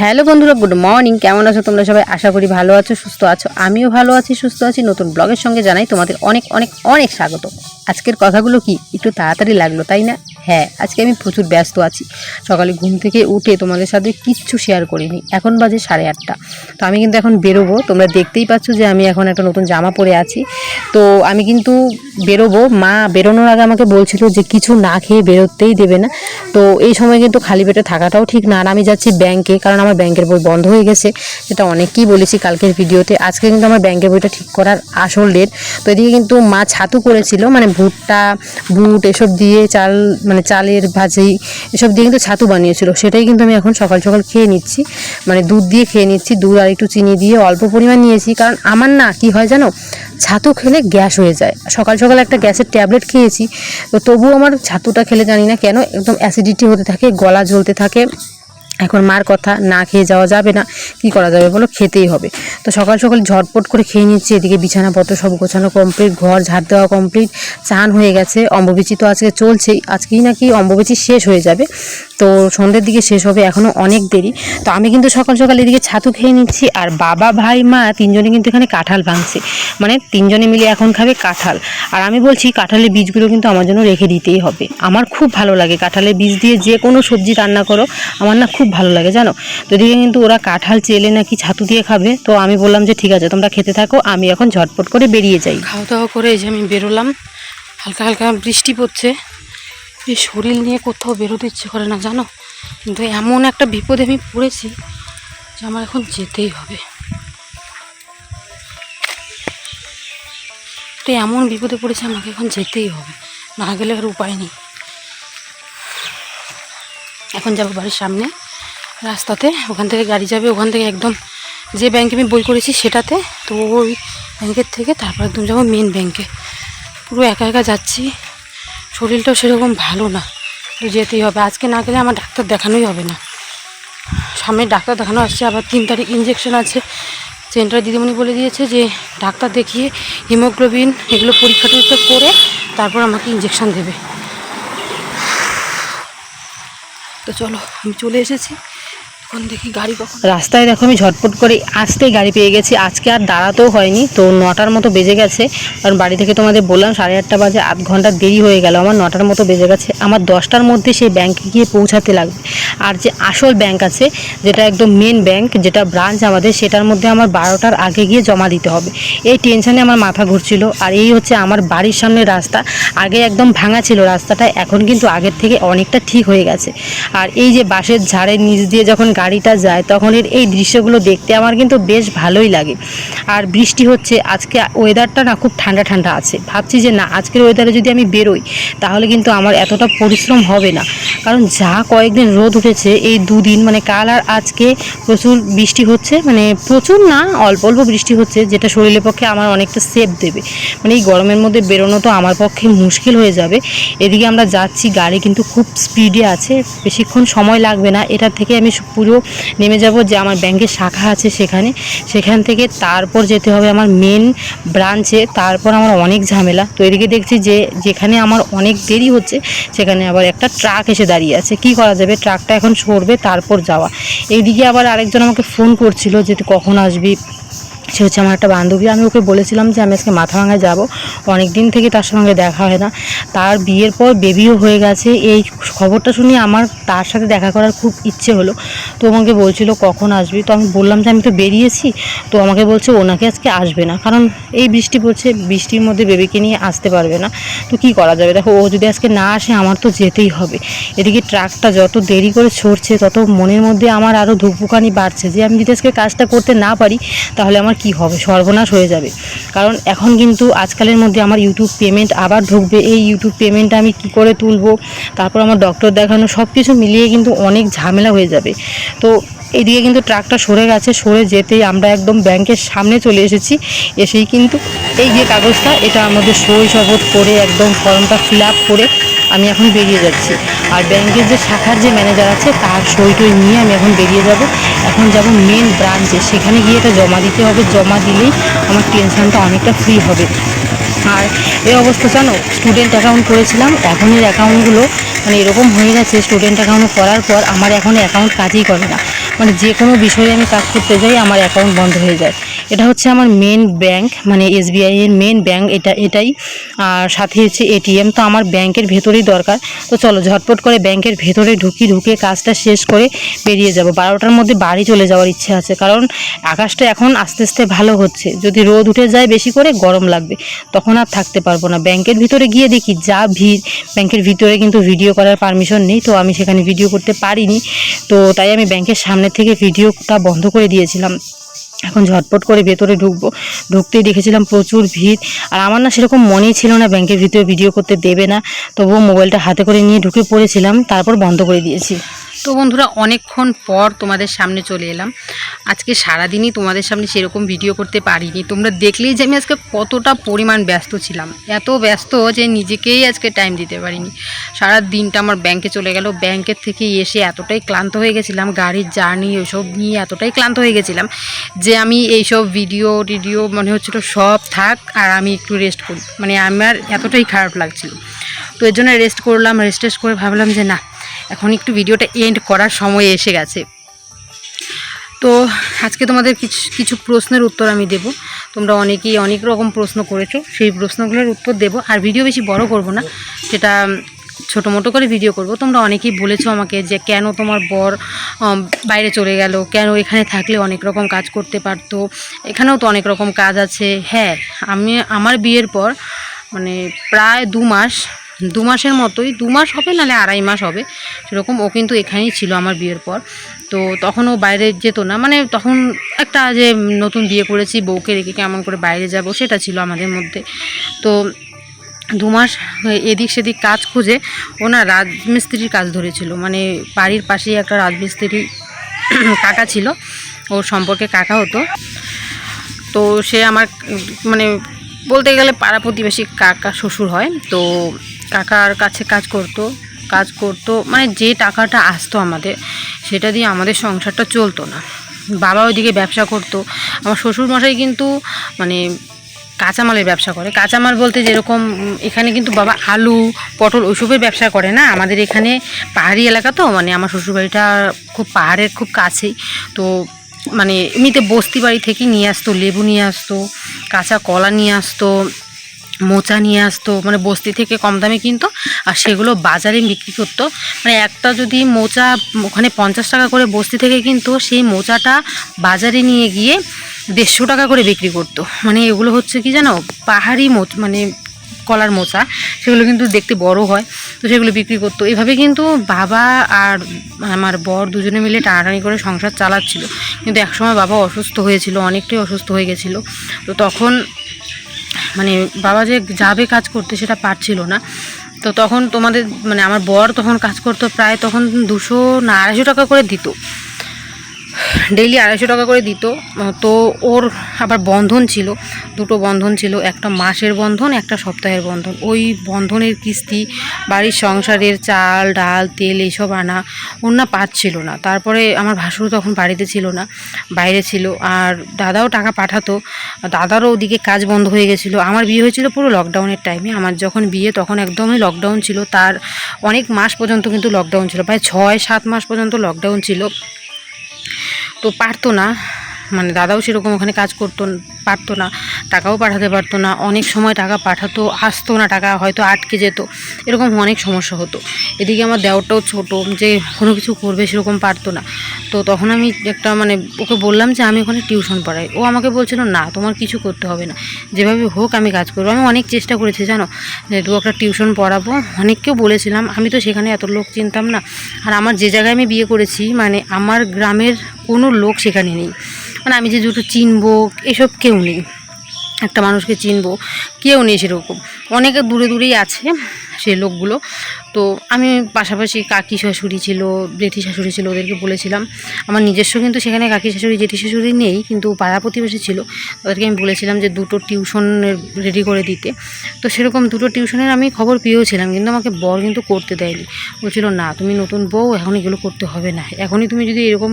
Hello বন্ধুরা, good morning. কেমন আছো তোমরা সবাই? আশা করি ভালো আছো, সুস্থ আছো। আমিও ভালো আছি, সুস্থ আছি। নতুন ব্লগের সঙ্গে জানাই তোমাদের অনেক অনেক অনেক স্বাগত। আজকের কথাগুলো কি একটু তাড়াতাড়ি লাগলো, তাই না? হ্যাঁ, আজকে আমি প্রচুর ব্যস্ত আছি। সকালে ঘুম থেকে উঠে তোমাদের সাথে কিচ্ছু শেয়ার করিনি। এখন বাজে 8:30। তো আমি কিন্তু এখন বেরোবো। তোমরা দেখতেই পাচ্ছ যে আমি এখন একটা নতুন জামা পরে আছি। তো আমি কিন্তু বেরোবো। মা বেরোনোর আগে আমাকে বলছিল যে কিছু না খেয়ে বেরোতেই দেবে না। তো এই সময় কিন্তু খালি পেটে থাকাটাও ঠিক না। আর আমি যাচ্ছি ব্যাংকে, কারণ আমার ব্যাংকের বই বন্ধ হয়ে গেছে। যেটা অনেককেই বলেছি কালকের ভিডিওতে। আজকে কিন্তু আমার ব্যাংকের বইটা ঠিক করার আসল ডেট। তো এদিকে কিন্তু মা ছাতু করেছিল, মানে ভুট্টা বুট এসব দিয়ে মানে চালের ভাজি এসব দিয়ে কিন্তু ছাতু বানিয়েছিল। সেটাই কিন্তু আমি এখন সকাল সকাল খেয়ে নিচ্ছি, মানে দুধ দিয়ে খেয়ে নিচ্ছি। দুধ আর একটু চিনি দিয়ে অল্প পরিমাণ নিয়েছি, কারণ আমার না কি হয় জানো, ছাতু খেলে গ্যাস হয়ে যায়। সকাল সকাল একটা গ্যাসের ট্যাবলেট খেয়েছি, তো তবুও আমার ছাতুটা খেলে জানি না কেন একদম অ্যাসিডিটি হতে থাকে, গলা জ্বলতে থাকে। এখন মার কথা, না খেয়ে যাওয়া যাবে না, কি করা যাবে বলো, খেতেই হবে। তো সকাল সকাল ঝটপট করে খেয়ে নিচ্ছি। এদিকে বিছানাপত্র সব গোছানো কমপ্লিট, ঘর ঝাড় দেওয়া কমপ্লিট, চান হয়ে গেছে। অম্বুবাচী তো আজকে চলছেই, আজকেই নাকি অম্বুবাচী শেষ হয়ে যাবে। তো সন্ধ্যের দিকে শেষ হবে, এখনও অনেক দেরি। তো আমি কিন্তু সকাল সকাল এদিকে ছাতু খেয়ে নিচ্ছি, আর বাবা ভাই মা তিনজনে কিন্তু এখানে কাঁঠাল ভাঙছে, মানে তিনজনে মিলে এখন খাবে কাঁঠাল। আর আমি বলছি কাঁঠালের বীজগুলো কিন্তু আমার জন্য রেখে দিতেই হবে। আমার খুব ভালো লাগে কাঁঠালের বীজ দিয়ে যে কোনো সবজি রান্না করো, আমার না খুব ভালো লাগে জানো। তো এদিকে কিন্তু ওরা কাঁঠাল চেলে নাকি ছাতু দিয়ে খাবে। তো আমি বললাম যে ঠিক আছে, তোমরা খেতে থাকো, আমি এখন ঝটপট করে বেরিয়ে যাই। খাওয়া দাওয়া করে এই যে আমি বেরোলাম। হালকা হালকা বৃষ্টি পড়ছে, এই শরীর নিয়ে কোথাও বেরোতে ইচ্ছে করে না জানো। কিন্তু এমন একটা বিপদে আমি পড়েছি যে আমার এখন যেতেই হবে। তো এমন বিপদে পড়েছে, আমাকে এখন যেতেই হবে, না গেলে আর উপায় নেই। এখন যাবো বাড়ির সামনে রাস্তাতে, ওখান থেকে গাড়ি যাবে, ওখান থেকে একদম যে ব্যাংকে আমি বই করেছি সেটাতে। তো ওই ব্যাংকের থেকে তারপর একদম যাবো মেন ব্যাংকে। পুরো একা একা যাচ্ছি, শরীরটাও সেরকম ভালো না, তো যেতেই হবে। আজকে না গেলে আমার ডাক্তার দেখানোই হবে না। সামনে ডাক্তার দেখানো আসছে, আবার 3 তারিখ ইঞ্জেকশন আছে। সেন্টার দিদিমণি বলে দিয়েছে যে ডাক্তার দেখিয়ে হিমোগ্লোবিন এগুলো পরীক্ষা টরীক্ষা করে তারপর আমাকে ইঞ্জেকশন দেবে। তো চলো, আমি চলে এসেছি। এখন দেখি গাড়ি কখন। রাস্তায় দেখো আমি ঝটপট করে আসতেই গাড়ি পেয়ে গেছি। আজকে আর দাঁড়াতেও হয়নি, তো 9টার মতো বেজে গেছে। কারণ বাড়ি থেকে তোমাদের বললাম 8:30 বাজে, আধ ঘন্টা দেরি হয়ে গেল। আমার 9টার মতো বেজে গেছে। আমার 10টার মধ্যে সেই ব্যাংকে গিয়ে পৌঁছাতে লাগবে। আর যে আসল ব্যাংক আছে, যেটা একদম মেন ব্যাংক, যেটা ব্রাঞ্চ আমাদের, সেটার মধ্যে আমার 12টার আগে গিয়ে জমা দিতে হবে। এই টেনশনে আমার মাথা ঘুরছিল। আর এই হচ্ছে আমার বাড়ির সামনের রাস্তা। আগে একদম ভাঙা ছিল রাস্তাটা, এখন কিন্তু আগের থেকে অনেকটা ঠিক হয়ে গেছে। আর এই যে বাঁশের ঝাড়ের নিচ দিয়ে যখন গাড়িটা যায়, তখন এই দৃশ্যগুলো দেখতে আমার কিন্তু বেশ ভালোই লাগে। আর বৃষ্টি হচ্ছে আজকে, ওয়েদারটা না খুব ঠান্ডা ঠান্ডা আছে। ভাবছি যে না, আজকের ওয়েদারে যদি আমি বেরোই তাহলে কিন্তু আমার এতটা পরিশ্রম হবে না। কারণ যা কয়েকদিন রোদ উঠেছে, এই 2 দিন মানে কাল আর আজকে প্রচুর বৃষ্টি হচ্ছে, মানে প্রচুর না, অল্প অল্প বৃষ্টি হচ্ছে, যেটা শরীরের পক্ষে আমার অনেকটা সেফ দেবে। মানে এই গরমের মধ্যে বেরোনো তো আমার পক্ষে মুশকিল হয়ে যাবে। এদিকে আমরা যাচ্ছি, গাড়ি কিন্তু খুব স্পিডে আছে, বেশিক্ষণ সময় লাগবে না। এটার থেকে আমি পুরো নেমে যাব যে আমার ব্যাংকের শাখা আছে সেখান থেকে তারপর যেতে হবে আমার মেন ব্রাঞ্চে। তারপর আমার অনেক ঝামেলা। তো এদিকে দেখছি যে যেখানে আমার অনেক দেরি হচ্ছে, সেখানে আবার একটা ট্রাক এসে দাঁড়িয়ে আছে। কি করা যাবে, ট্রাকটা এখন সরবে তারপর যাওয়া। এইদিকে আবার আরেকজন আমাকে ফোন করছিল যে তুই কখন আসবি। সে হচ্ছে আমার একটা বান্ধবী। আমি ওকে বলেছিলাম যে আমি আজকে মাথাভাঙায় যাব, অনেক দিন থেকে তার সঙ্গে দেখা হয় না। তার বিয়ের পর বেবিও হয়ে গেছে। এই খবরটা শুনে আমার তার সাথে দেখা করার খুব ইচ্ছে হলো। তো আমাকে বলছিল কখন আসবি। তো আমি বললাম যে আমি তো বেরিয়েছি। তো আমাকে বলছে ও নাকি আজকে আসবে না, কারণ এই বৃষ্টি পড়ছে, বৃষ্টির মধ্যে বেবিকে নিয়ে আসতে পারবে না। তো কি করা যাবে, দেখো ও যদি আজকে না আসে আমার তো যেতেই হবে। এদিকে ট্রাকটা যত দেরি করে ছড়ছে, তত মনের মধ্যে আমার আরও ধুকপুকানি বাড়ছে যে আমি যদি আজকে কাজটা করতে না পারি তাহলে আমার কি হবে, সর্বনাশ হয়ে যাবে। কারণ এখন কিন্তু আজকালের মধ্যে আমার ইউটিউব পেমেন্ট আবার ঢুকবে। এই ইউটিউব পেমেন্টটা আমি কি করে তুলবো, তারপর আমার ডক্টর দেখানো, সব কিছু মিলিয়ে কিন্তু অনেক ঝামেলা হয়ে যাবে। তো এদিকে কিন্তু ট্রাকটা সরে গেছে, সরে যেতেই আমরা একদম ব্যাংকের সামনে চলে এসেছি। এসেই কিন্তু এই যে কাগজটা, এটা আমাদের সই শপথ করে একদম ফর্মটা ফিল আপ করে আমি এখন বেরিয়ে যাচ্ছি। আর ব্যাংকের যে শাখার যে ম্যানেজার আছে তার সই টই নিয়ে আমি এখন বেরিয়ে যাব। এখন যাব মেন ব্রাঞ্চে, সেখানে গিয়ে এটা জমা দিতে হবে। জমা দিলেই আমার টেনশনটা অনেকটা ফ্রি হবে। আর এই অবস্থা জানো, স্টুডেন্ট অ্যাকাউন্ট করেছিলাম, এখনের অ্যাকাউন্টগুলো মানে এরকম হয়ে গেছে, স্টুডেন্ট অ্যাকাউন্ট করার পর আমার এখন অ্যাকাউন্ট কাজই করে না। মানে যে কোনো বিষয়ে আমি কাজ করতে যাই আমার অ্যাকাউন্ট বন্ধ হয়ে যায়। এটা হচ্ছে আমার মেন ব্যাংক, মানে SBI এর মেন ব্যাংক এটাই। আর সাথে হচ্ছে ATM। তো আমার ব্যাংকের ভেতরেই দরকার। তো চলো ঝটপট করে ব্যাংকের ভেতরে ঢুকে কাজটা শেষ করে বেরিয়ে যাব। 12টার মধ্যে বাড়ি চলে যাওয়ার ইচ্ছে আছে, কারণ আকাশটা এখন আস্তে আস্তে ভালো হচ্ছে। যদি রোদ উঠে যায় বেশি করে গরম লাগবে, তখন আর থাকতে পারবো না। ব্যাংকের ভিতরে গিয়ে দেখি যা ভিড়, ব্যাংকের ভিতরে কিন্তু ভিডিও করার পারমিশন নেই, তো আমি সেখানে ভিডিও করতে পারিনি। তো তাই আমি ব্যাংকের সামনে থেকে ভিডিওটা বন্ধ করে দিয়েছিলাম। এখন ঝটপট করে ভেতরে ঢুকতেই দেখেছিলাম প্রচুর ভিড়। আর আমার না সেরকম মনেই ছিল না ব্যাংকের ভিতরে ভিডিও করতে দেবে না, তবুও মোবাইলটা হাতে করে নিয়ে ঢুকে পড়েছিলাম, তারপর বন্ধ করে দিয়েছি। তো বন্ধুরা, অনেকক্ষণ পর তোমাদের সামনে চলে এলাম। আজকে সারাদিনই তোমাদের সামনে সেরকম ভিডিও করতে পারিনি। তোমরা দেখলেই যে আমি আজকে কতটা পরিমাণ ব্যস্ত ছিলাম, এত ব্যস্ত যে নিজেকেই আজকে টাইম দিতে পারিনি। সারা দিনটা আমার ব্যাংকে চলে গেল। ব্যাংকের থেকে এসে এতটাই ক্লান্ত হয়ে গেছিলাম, গাড়ির জার্নি ওইসব নিয়ে এতটাই ক্লান্ত হয়ে গেছিলাম যে আমি এইসব ভিডিও মনে হচ্ছিলো সব থাক আর আমি একটু রেস্ট করি। মানে আমার এতটাই খারাপ লাগছিল। তো এর জন্য রেস্ট করলাম। রেস্ট করে ভাবলাম যে না, এখন একটু ভিডিওটা এন্ড করার সময় এসে গেছে। তো আজকে তোমাদের কিছু প্রশ্নের উত্তর আমি দেব। তোমরা অনেকেই অনেক রকম প্রশ্ন করেছো, সেই প্রশ্নগুলোর উত্তর দেব। আর ভিডিও বেশি বড় করব না, সেটা ছোটো মোটো করে ভিডিও করব। তোমরা অনেকেই বলেছো আমাকে যে কেন তোমার বর বাইরে চলে গেল, কেন এখানে থাকলে অনেক রকম কাজ করতে পারতো, এখানেও তো অনেক রকম কাজ আছে। হ্যাঁ, আমার বিয়ের পর মানে প্রায় 2 মাসের মতোই, 2 মাস হবে নাহলে 2.5 মাস হবে সেরকম, ও কিন্তু এখানেই ছিল আমার বিয়ের পর। তো তখন ও বাইরে যেত না, মানে তখন একটা যে নতুন বিয়ে করেছি, বউকে রেখে কেমন করে বাইরে যাব সেটা ছিল আমাদের মধ্যে। তো 2 মাস এদিক সেদিক কাজ খুঁজে ও না রাজমিস্ত্রির কাজ ধরেছিল। মানে বাড়ির পাশেই একটা রাজমিস্ত্রি কাকা ছিল, ওর সম্পর্কে কাকা হতো। তো সে আমার মানে বলতে গেলে পাড়া প্রতিবেশী কাকা শ্বশুর হয়। তো কাকার কাছে কাজ করতো মানে যে টাকাটা আসতো আমাদের, সেটা দিয়ে আমাদের সংসারটা চলতো না। বাবা ওইদিকে ব্যবসা করতো। আমার শ্বশুর মশাই কিন্তু মানে কাঁচামালের ব্যবসা করে। কাঁচামাল বলতে যেরকম এখানে কিন্তু বাবা আলু পটল ওইসবের ব্যবসা করে না। আমাদের এখানে পাহাড়ি এলাকা, তো মানে আমার শ্বশুরবাড়িটা খুব পাহাড়ের খুব কাছেই। তো মানে এমনিতে বস্তি বাড়ি থেকে নিয়ে আসতো, লেবু নিয়ে আসতো, কাঁচা কলা নিয়ে আসতো, মোচা নিয়ে আসতো, মানে বস্তি থেকে কম দামে কিনতো আর সেগুলো বাজারে বিক্রি করতো। মানে একটা যদি মোচা ওখানে 50 টাকা করে বস্তি থেকে কিনতো, সেই মোচাটা বাজারে নিয়ে গিয়ে 150 টাকা করে বিক্রি করতো। মানে এগুলো হচ্ছে কি জানো, পাহাড়ি মানে কলার মোচা, সেগুলো কিন্তু দেখতে বড় হয়। তো সেগুলো বিক্রি করতো। এভাবে কিন্তু বাবা আর আমার বর দুজনে মিলে টানাটানি করে সংসার চালাচ্ছিল। কিন্তু একসময় বাবা অসুস্থ হয়েছিল, অনেকটাই অসুস্থ হয়ে গেছিলো। তো তখন মানে বাবা যে যাবে কাজ করতে সেটা পারছিল না। তো তখন মানে আমার বর তখন কাজ করতো প্রায় তখন 200 না 250 টাকা করে দিত, ডেইলি 250 টাকা করে দিত। তো ওর আবার বন্ধন ছিল, 2টো বন্ধন ছিল, একটা মাসের বন্ধন, একটা সপ্তাহের বন্ধন। ওই বন্ধনের কিস্তি, বাড়ির সংসারের চাল ডাল তেল এইসব আনা ওর না পাচ্ছিল না। তারপরে আমার ভাসুর তখন বাড়িতে ছিল না, বাইরে ছিল। আর দাদাও টাকা পাঠাতো, দাদারও ওদিকে কাজ বন্ধ হয়ে গেছিলো। আমার বিয়ে হয়েছিল পুরো লকডাউনের টাইমে। আমার যখন বিয়ে তখন একদমই লকডাউন ছিল, তার অনেক মাস পর্যন্ত কিন্তু লকডাউন ছিল, প্রায় 6-7 মাস পর্যন্ত লকডাউন ছিল। তো পারতো না, মানে দাদাও সেরকম ওখানে কাজ পারতো না, টাকাও পাঠাতে পারতো না। অনেক সময় টাকা পাঠাতো, আসতো না, টাকা হয়তো আটকে যেত, এরকম অনেক সমস্যা হতো। এদিকে আমার দেওরটাও ছোটো, যে কোনো কিছু করবে সেরকম পারতো না। তো তখন আমি একটা মানে ওকে বললাম যে আমি ওখানে টিউশন পড়াই। ও আমাকে বলছিল না তোমার কিছু করতে হবে না, যেভাবে হোক আমি কাজ করবো। আমি অনেক চেষ্টা করেছি জানো, যে দু একটা টিউশন পড়াবো, অনেককেও বলেছিলাম। আমি তো সেখানে এত লোক চিনতাম না। আর আমার যে জায়গায় আমি বিয়ে করেছি, মানে আমার গ্রামের কোনো লোক সেখানে নেই। মানে আমি যে দুটো চিনবো এসব কেউ নেই, একটা মানুষকে চিনবো কেউ নেই সেরকম। অনেকে দূরে দূরেই আছে সেই লোকগুলো। তো আমি পাশাপাশি কাকি শাশুড়ি ছিল, জেঠি শাশুড়ি ছিল, ওদেরকে বলেছিলাম। আমার নিজস্ব কিন্তু সেখানে কাকি শাশুড়ি জেঠি শাশুড়ি নেই, কিন্তু পাড়া প্রতিবেশী ছিল, ওদেরকে আমি বলেছিলাম যে 2টো টিউশনের রেডি করে দিতে। তো সেরকম 2টো টিউশনের আমি খবর পেয়েছিলাম, কিন্তু আমাকে বর কিন্তু করতে দেয়নি। বলছিল না তুমি নতুন বউ, এখন এগুলো করতে হবে না, এখনই তুমি যদি এরকম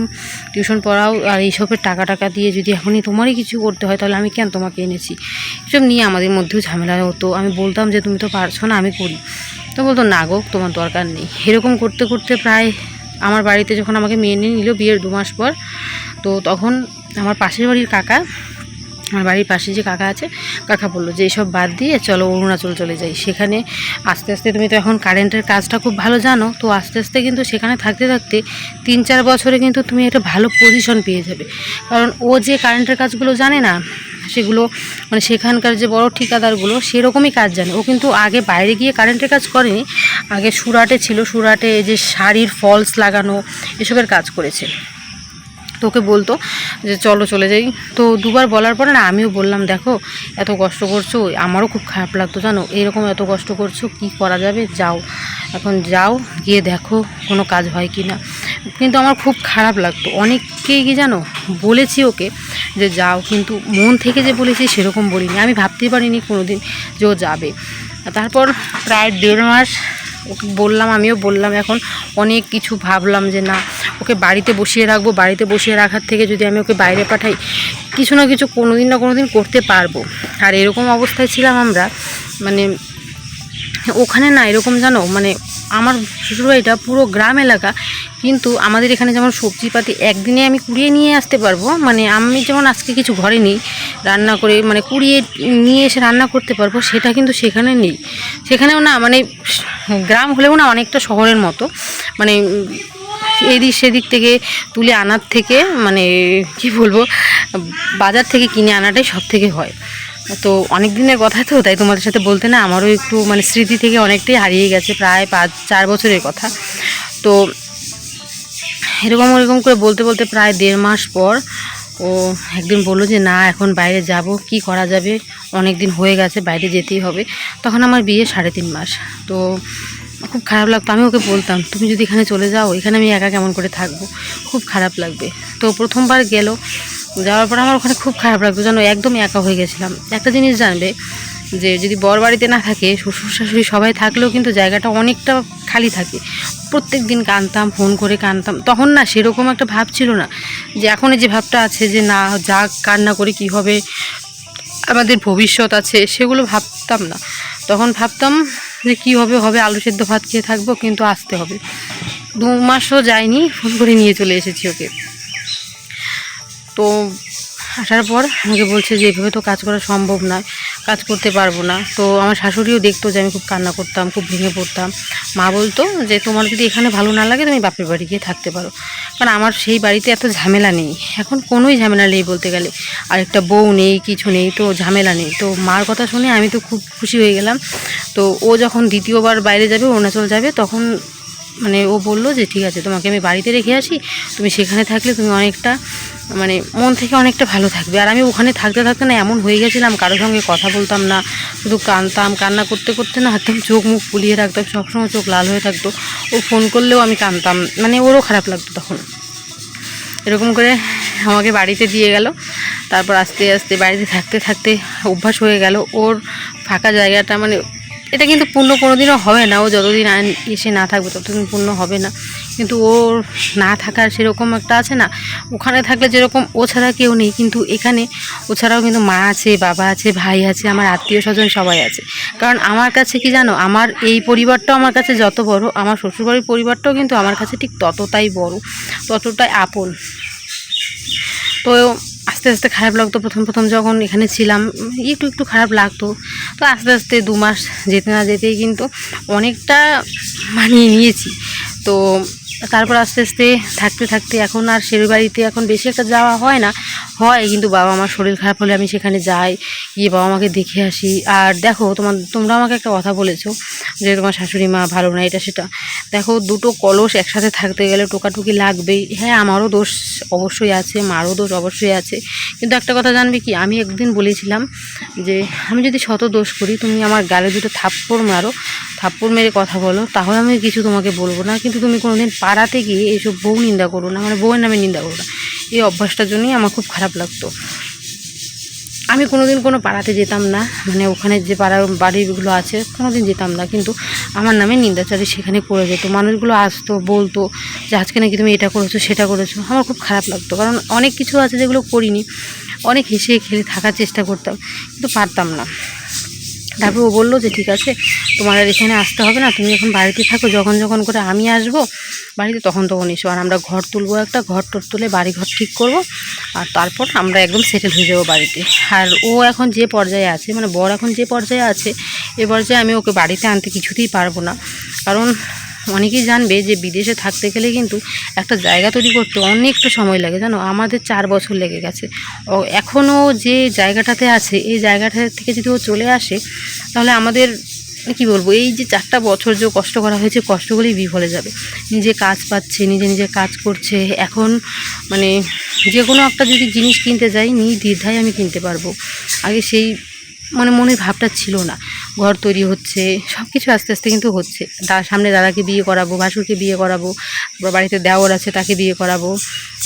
টিউশন পড়াও আর এইসবের টাকা দিয়ে যদি এখনই তোমারই কিছু করতে হয়, তাহলে আমি কেন তোমাকে এনেছি। এসব নিয়ে আমাদের মধ্যেও ঝামেলা হতো। আমি বলতাম যে তুমি তো পারছো না, আমি করি। তো বলতো না গো তোমার দরকার নেই। এরকম করতে করতে প্রায় আমার বাড়িতে যখন আমাকে মেনে নিল বিয়ের 2 মাস পর, তো তখন আমার পাশের বাড়ির কাকা, আমার বাড়ির পাশে যে কাকা আছে, কাকা বললো যে এইসব বাদ দিয়ে চলো অরুণাচল চলে যাই। সেখানে আস্তে আস্তে, তুমি তো এখন কারেন্টের কাজটা খুব ভালো জানো, তো আস্তে আস্তে কিন্তু সেখানে থাকতে থাকতে 3-4 বছরে কিন্তু তুমি একটা ভালো পজিশন পেয়ে যাবে। কারণ ও যে কারেন্টের কাজগুলো জানে না, সেগুলো মানে সেখানকার যে বড় ঠিকাদারগুলো সেরকমই কাজ জানে। ও কিন্তু আগে বাইরে গিয়ে কারেন্টের কাজ করেনি, আগে সুরাটে ছিল, সুরাটে যে শাড়ির ফলস লাগানো এসবের কাজ করেছে। তো ওকে বলতো যে চলো চলে যাই। তো 2বার বলার পরে না আমিও বললাম, দেখো এত কষ্ট করছো, আমারও খুব খারাপ লাগতো জানো, এরকম এত কষ্ট করছো, কি করা যাবে, যাও এখন যাও, গিয়ে দেখো কোনো কাজ হয় কি না। কিন্তু আমার খুব খারাপ লাগতো, অনেককেই কি জানো বলেছি ওকে যে যাও, কিন্তু মন থেকে যে বলেছি সেরকম বলিনি। আমি ভাবতেই পারিনি কোনো দিন যে ও যাবে। তারপর প্রায় 1.5 মাস ওকে বললাম, আমিও বললাম, এখন অনেক কিছু ভাবলাম যে না, ওকে বাড়িতে বসিয়ে রাখবো, বাড়িতে বসিয়ে রাখার থেকে যদি আমি ওকে বাইরে পাঠাই, কিছু না কিছু কোনো দিন না কোনো দিন করতে পারবো। আর এরকম অবস্থায় ছিলাম আমরা, মানে ওখানে না এরকম জানো, মানে আমার শ্বশুরবাড়িটা পুরো গ্রাম এলাকা, কিন্তু আমাদের এখানে যেমন সবজিপাতি একদিনে আমি কুড়িয়ে নিয়ে আসতে পারবো, মানে আমি যেমন আজকে কিছু ঘরে নেই রান্না করে, মানে কুড়িয়ে নিয়ে এসে রান্না করতে পারবো, সেটা কিন্তু সেখানে নেই। সেখানেও না, মানে গ্রাম হলেও না অনেকটা শহরের মতো, মানে এদিক সেদিক থেকে তুলে আনার থেকে, মানে কি বলবো, বাজার থেকে কিনে আনাটাই সব থেকে হয়। তো অনেক দিনের কথা, তো তাই তোমাদের সাথে বলতে না আমারও একটু মানে স্মৃতি থেকে অনেকটাই হারিয়ে গেছে, প্রায় 5-4 বছরের কথা। তো এরকম করে বলতে বলতে প্রায় 1.5 মাস পর ও একদিন বললো যে না, এখন বাইরে যাব, কি করা যাবে, অনেক দিন হয়ে গেছে, বাইরে যেতেই হবে। তখন আমার বিয়ে 3.5 মাস। তো খুব খারাপ লাগতো, আমি ওকে বলতাম তুমি যদি এখানে চলে যাও, এখানে আমি একা কেমন করে থাকবো, খুব খারাপ লাগবে। তো প্রথমবার গেল, যাওয়ার পর আমার ওখানে খুব খারাপ লাগতো জানো, একদম একা হয়ে গেছিলাম। একটা জিনিস জানবে, যে যদি বর বাড়িতে না থাকে, শ্বশুর শাশুড়ি সবাই থাকলেও কিন্তু জায়গাটা অনেকটা খালি থাকে। প্রত্যেক দিন কাঁদতাম, ফোন করে কাঁদতাম। তখন না সেরকম একটা ভাব ছিল না যে এখন যে ভাবটা আছে, যে না যা কান্না করে কি হবে, আমাদের ভবিষ্যৎ আছে, সেগুলো ভাবতাম না। তখন ভাবতাম যে কী হবে হবে, আলু সেদ্ধ ভাত খেয়ে থাকবো, কিন্তু আসতে হবে। 2 মাসও যায়নি, ফোন করে নিয়ে চলে এসেছি ওকে। তো আসার পর আমাকে বলছে যে এভাবে তো কাজ করা সম্ভব নয়, কাজ করতে পারবো না। তো আমার শাশুড়িও দেখতো যে আমি খুব কান্না করতাম, খুব ভেঙে পড়তাম। মা বলতো যে তোমার যদি এখানে ভালো না লাগে, তুমি বাপের বাড়ি গিয়ে থাকতে পারো। কারণ আমার সেই বাড়িতে এত ঝামেলা নেই, এখন কোনোই ঝামেলা নেই বলতে গেলে, আর একটা বউ নেই, কিছু নেই, তো ঝামেলা নেই। তো মার কথা শুনে আমি তো খুব খুশি হয়ে গেলাম। তো ও যখন 2য় বার বাইরে যাবে, অরুণাচল যাবে, তখন মানে ও বললো যে ঠিক আছে, তোমাকে আমি বাড়িতে রেখে আসি, তুমি সেখানে থাকলে তুমি অনেকটা মানে মন থেকে অনেকটা ভালো থাকবে। আর আমি ওখানে থাকতে থাকতে না এমন হয়ে গেছিলাম, কারোর সঙ্গে কথা বলতাম না, শুধু কাঁদতাম, কান্না করতে করতে না একদম চোখ মুখ ফুলিয়ে রাখতাম, সবসময় চোখ লাল হয়ে থাকতো। ও ফোন করলেও আমি কাঁদতাম, মানে ওরও খারাপ লাগতো তখন। এরকম করে আমাকে বাড়িতে দিয়ে গেল। তারপর আস্তে আস্তে বাড়িতে থাকতে থাকতে অভ্যাস হয়ে গেল ওর ফাঁকা জায়গাটা, মানে এটা কিন্তু পূর্ণ কোনো দিনও হবে না, ও যতদিন এসে না থাকবে ততদিন পূর্ণ হবে না। কিন্তু ওর না থাকার সেরকম একটা আছে না, ওখানে থাকলে যেরকম ও ছাড়া কেউ নেই, কিন্তু এখানে ও ছাড়াও কিন্তু মা আছে, বাবা আছে, ভাই আছে, আমার আত্মীয় স্বজন সবাই আছে। কারণ আমার কাছে কি জানো, আমার এই পরিবারটাও আমার কাছে যত বড়, আমার শ্বশুরবাড়ির পরিবারটাও কিন্তু আমার কাছে ঠিক ততটাই বড়, ততটাই আপন। তো আস্তে আস্তে খারাপ লাগতো, প্রথম যখন এখানে ছিলাম একটু খারাপ লাগতো। তো আস্তে আস্তে 2 মাস যেতে না যেতেই কিন্তু অনেকটা মানিয়ে নিয়েছি। তো তারপর আস্তে আস্তে থাকতে থাকতে এখন আর সেই বাড়িতে এখন বেশি একটা যাওয়া হয় না, হয় কিন্তু বাবা আমার শরীর খারাপ হলে আমি সেখানে যাই, গিয়ে বাবা মাকে দেখে আসি। আর দেখো তোমরা আমাকে একটা কথা বলেছো যে তোমার শাশুড়ি মা ভালো না, এটা সেটা। দেখো 2টো কলস একসাথে থাকতে গেলে টোকাটুকি লাগবেই। হ্যাঁ, আমারও দোষ অবশ্যই আছে, মারও দোষ অবশ্যই আছে। কিন্তু একটা কথা জানবে কি, আমি একদিন বলেছিলাম যে আমি যদি শত দোষ করি, তুমি আমার গালে 2টো থাপ্পড় মারো, থাপ্পড় মেরে কথা বলো, তাহলে আমি কিছু তোমাকে বলবো না। কিন্তু তুমি কোনোদিন পাড়াতে গিয়ে এইসব বউ নিন্দা করো না, মানে বউয়ের নামে নিন্দা করো না। এই অভ্যাসটার জন্যই আমার খুব খারাপ লাগতো। আমি কোনোদিন কোনো পাড়াতে যেতাম না, মানে ওখানে যে পাড়ার বাড়িগুলো আছে কোনোদিন যেতাম না, কিন্তু আমার নামে নিন্দাচারি সেখানে পড়ে যেত। মানুষগুলো আসতো, বলতো যে আজকে নাকি তুমি এটা করেছো সেটা করেছো। আমার খুব খারাপ লাগতো, কারণ অনেক কিছু আছে যেগুলো করিনি, অনেক হেসে খেলে থাকার চেষ্টা করতাম, কিন্তু পারতাম না। তারপর ও বললো যে ঠিক আছে, তোমার আর এখানে আসতে হবে না, তুমি এখন বাড়িতে থাকো, যখন যখন করে আমি আসবো বাড়িতে তখন তখন এসো। আর আমরা ঘর তুলবো, একটা ঘর টর তুলে বাড়ি ঘর ঠিক করব, আর তারপর আমরা একদম সেটেল হয়ে যাবো বাড়িতে। আর ও এখন যে পর্যায়ে আছে, মানে বর এখন যে পর্যায়ে আছে, এ পর্যায়ে আমি ওকে বাড়িতে আনতে কিছুতেই পারবো না। কারণ অনেকেই জানবে যে বিদেশে থাকতে গেলে কিন্তু একটা জায়গা তৈরি করতে অনেকটা সময় লাগে, জানো। আমাদের 4 বছর লেগে গেছে। এখনও যে জায়গাটাতে আছে, এই জায়গাটা থেকে যদি ও চলে আসে, তাহলে আমাদের কি বলবো, এই যে 4টা বছর যে কষ্ট করা হয়েছে, কষ্টগুলোই বিফলে যাবে। নিজে কাজ পাচ্ছে, নিজে নিজে কাজ করছে। এখন মানে যে কোনো একটা যদি জিনিস কিনতে যাই, নির্দ্বিধায় আমি কিনতে পারবো। আগে সেই মানে মনের ভাবটা ছিল না। ঘর তৈরি হচ্ছে, সব কিছু আস্তে আস্তে কিন্তু হচ্ছে। সামনে দাদাকে বিয়ে করাবো, ভাসুরকে বিয়ে করাবো, তারপর বাড়িতে দেওর আছে তাকে বিয়ে করাবো,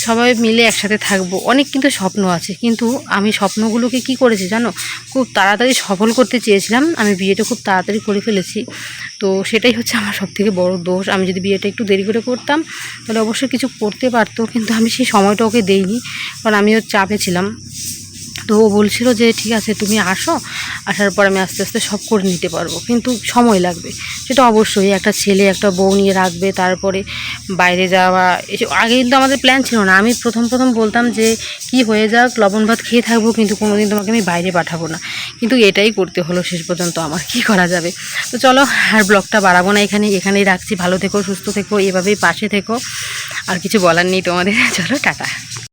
সবাই মিলে একসাথে থাকবো। অনেক কিন্তু স্বপ্ন আছে, কিন্তু আমি স্বপ্নগুলোকে কি করেছি জানো, খুব তাড়াতাড়ি সফল করতে চেয়েছিলাম। আমি বিয়েটা খুব তাড়াতাড়ি করে ফেলেছি। তো সেটাই হচ্ছে আমার সবথেকে বড় দোষ। আমি যদি বিয়েটা একটু দেরি করে করতাম তাহলে অবশ্যই কিছু করতে পারতো, কিন্তু আমি সেই সময়টা ওকে দেইনি, কারণ আমিও চাপে ছিলাম। তো ও বলছিল যে ঠিক আছে তুমি আসো, আসার পর আমি আস্তে আস্তে সব করে নিতে পারবো, কিন্তু সময় লাগবে। সেটা অবশ্যই, একটা ছেলে একটা বউ নিয়ে রাখবে, তারপরে বাইরে যাওয়া, এসব আগে কিন্তু আমাদের প্ল্যান ছিল না। আমি প্রথম বলতাম যে কি হয়ে যাক, লবণ ভাত খেয়ে থাকবো, কিন্তু কোনোদিন তোমাকে আমি বাইরে পাঠাবো না। কিন্তু এটাই করতে হলো শেষ পর্যন্ত, আমার কি করা যাবে। তো চলো, আর ব্লগটা বাড়াবো না, এখানেই রাখছি। ভালো থেকো, সুস্থ থেকো, এভাবেই পাশে থেকো। আর কিছু বলার নেই তোমাদের। চলো টাটা।